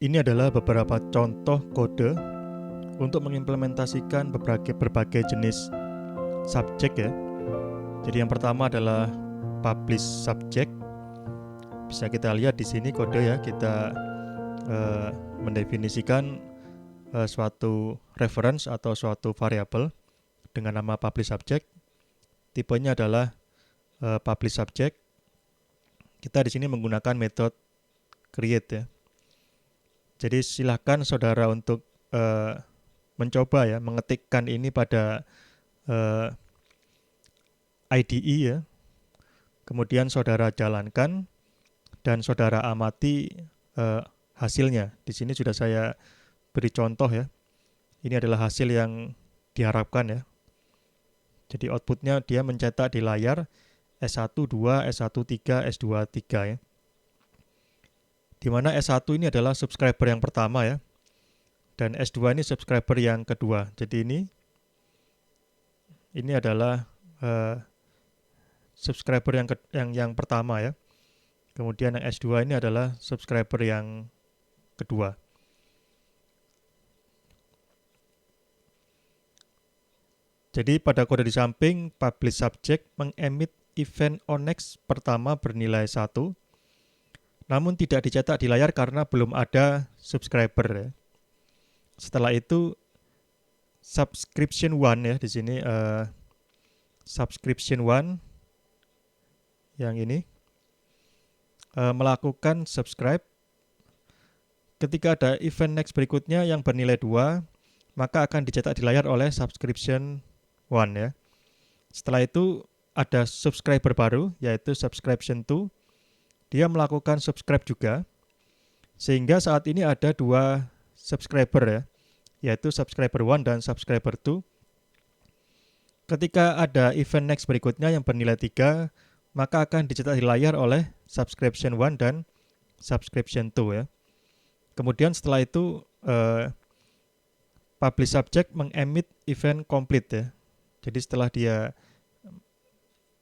Ini adalah beberapa contoh kode untuk mengimplementasikan berbagai jenis subjek ya. Jadi yang pertama adalah publish subject. Bisa kita lihat di sini kode ya, kita mendefinisikan suatu reference atau suatu variabel dengan nama publish subject. Tipenya adalah publish subject. Kita di sini menggunakan metode create ya. Jadi silahkan saudara untuk mencoba ya, mengetikkan ini pada IDE ya. Kemudian saudara jalankan dan saudara amati hasilnya. Di sini sudah saya beri contoh ya. Ini adalah hasil yang diharapkan ya. Jadi outputnya dia mencetak di layar S1, 2, S1, 3, S2, 3 ya. Di mana S1 ini adalah subscriber yang pertama ya. Dan S2 ini subscriber yang kedua. Jadi ini adalah subscriber yang pertama ya. Kemudian yang S2 ini adalah subscriber yang kedua. Jadi pada kode di samping, publish subject mengemit event onNext pertama bernilai 1, namun tidak dicetak di layar karena belum ada subscriber ya. Setelah itu subscription 1 ya, di sini subscription 1 yang ini melakukan subscribe. Ketika ada event next berikutnya yang bernilai 2, maka akan dicetak di layar oleh subscription 1 ya. Setelah itu ada subscriber baru yaitu subscription 2. Dia melakukan subscribe juga. Sehingga saat ini ada 2 subscriber ya, yaitu subscriber 1 dan subscriber 2. Ketika ada event next berikutnya yang bernilai 3, maka akan dicetak di layar oleh subscription 1 dan subscription 2 ya. Kemudian setelah itu publish subject mengemit event complete ya. Jadi setelah dia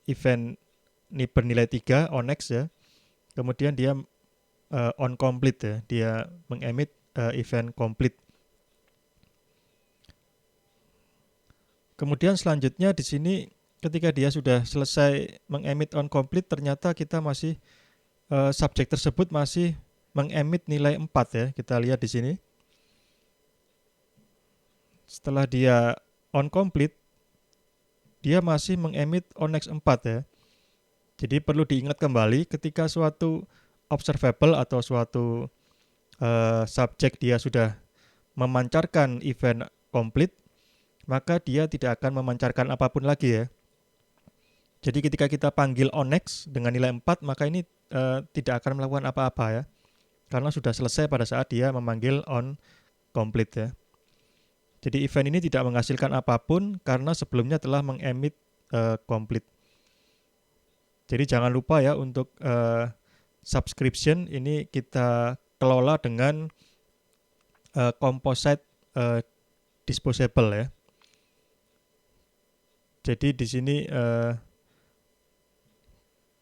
event ini bernilai 3 onNext ya, kemudian dia on complete ya, dia mengemit event complete. Kemudian selanjutnya di sini ketika dia sudah selesai mengemit on complete, ternyata kita masih subjek tersebut masih mengemit nilai 4 ya. Kita lihat di sini. Setelah dia on complete, dia masih mengemit onNext 4 ya. Jadi perlu diingat kembali ketika suatu observable atau suatu subjek dia sudah memancarkan event complete, maka dia tidak akan memancarkan apapun lagi ya. Jadi ketika kita panggil onNext dengan nilai 4, maka ini tidak akan melakukan apa-apa ya. Karena sudah selesai pada saat dia memanggil on complete ya. Jadi event ini tidak menghasilkan apapun karena sebelumnya telah mengemit complete. Jadi jangan lupa ya untuk subscription ini kita kelola dengan composite disposable ya. Jadi di sini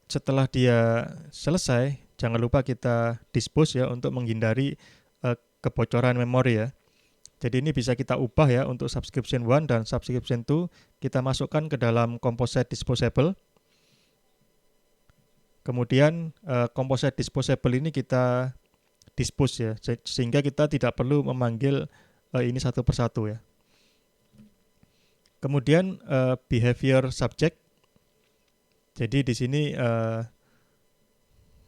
setelah dia selesai, jangan lupa kita dispose ya untuk menghindari kebocoran memori ya. Jadi ini bisa kita ubah ya untuk subscription 1 dan subscription 2, kita masukkan ke dalam composite disposable. Kemudian composite disposable ini kita dispose ya, sehingga kita tidak perlu memanggil ini satu persatu ya. Kemudian behavior subject. Jadi di sini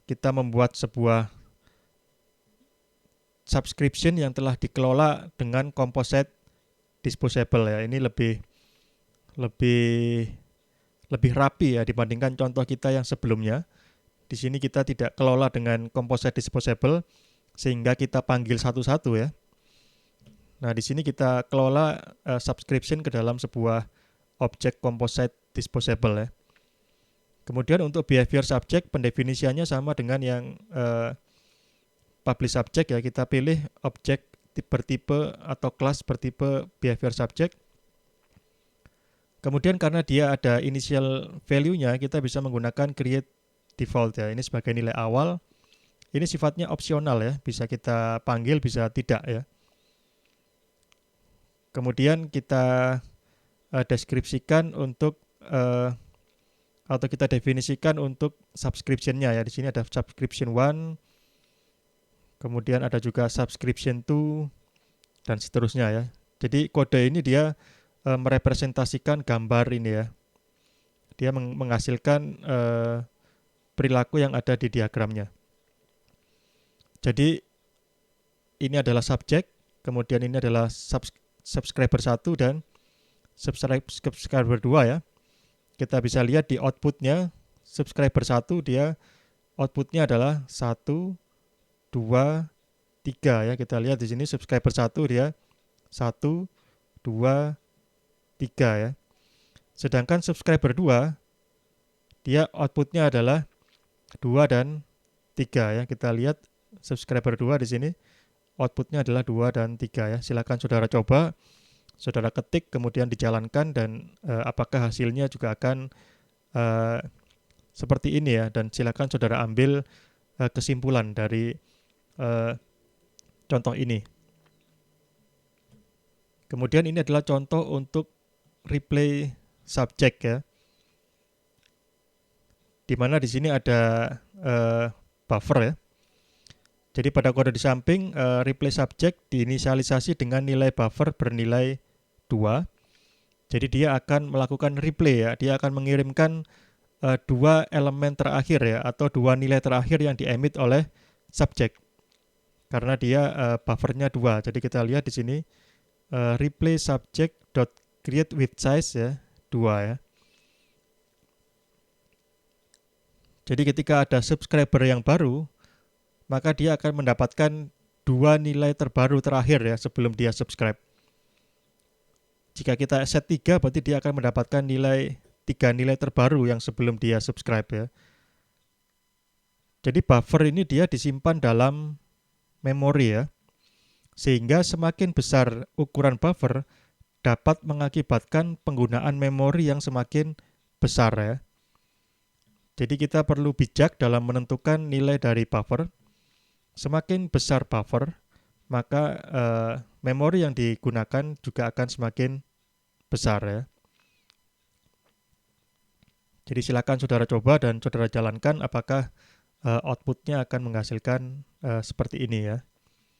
kita membuat sebuah subscription yang telah dikelola dengan composite disposable ya. Ini lebih rapi ya dibandingkan contoh kita yang sebelumnya. Di sini kita tidak kelola dengan composite disposable sehingga kita panggil satu-satu ya. Nah, di sini kita kelola subscription ke dalam sebuah objek composite disposable ya. Kemudian untuk behavior subject, pendefinisiannya sama dengan yang publish subject ya. Kita pilih objek bertipe atau kelas bertipe behavior subject. Kemudian karena dia ada initial value-nya, kita bisa menggunakan create default ya. Ini sebagai nilai awal. Ini sifatnya opsional ya, bisa kita panggil, bisa tidak ya. Kemudian kita deskripsikan untuk atau kita definisikan untuk subscription-nya ya. Di sini ada subscription 1, kemudian ada juga subscription 2 dan seterusnya ya. Jadi kode ini dia merepresentasikan gambar ini ya. Dia menghasilkan perilaku yang ada di diagramnya. Jadi ini adalah subjek, kemudian ini adalah subscriber 1 dan subscriber 2 ya. Kita bisa lihat di outputnya, subscriber 1 dia outputnya adalah 1, 2, 3 ya. Kita lihat di sini subscriber 1 dia 1, 2, 3 ya. Sedangkan subscriber 2 dia outputnya adalah 2 dan 3 ya. Kita lihat subscriber 2 di sini outputnya adalah 2 dan 3 ya. Silakan saudara coba, saudara ketik kemudian dijalankan dan apakah hasilnya juga akan seperti ini ya. Dan silakan saudara ambil kesimpulan dari contoh ini. Kemudian ini adalah contoh untuk replay subject ya. Di mana di sini ada buffer ya. Jadi pada kode di samping replay subject diinisialisasi dengan nilai buffer bernilai 2. Jadi dia akan melakukan replay ya. Dia akan mengirimkan 2 elemen terakhir ya, atau 2 nilai terakhir yang diemit oleh subjek. Karena dia buffernya 2. Jadi kita lihat di sini replay subject dot create with size ya 2 ya. Jadi ketika ada subscriber yang baru, maka dia akan mendapatkan 2 nilai terbaru terakhir ya sebelum dia subscribe. Jika kita set 3, berarti dia akan mendapatkan 3 nilai terbaru yang sebelum dia subscribe ya. Jadi buffer ini dia disimpan dalam memori ya. Sehingga semakin besar ukuran buffer dapat mengakibatkan penggunaan memori yang semakin besar ya. Jadi kita perlu bijak dalam menentukan nilai dari buffer. Semakin besar buffer, maka memori yang digunakan juga akan semakin besar ya. Jadi silakan saudara coba dan saudara jalankan apakah outputnya akan menghasilkan seperti ini ya.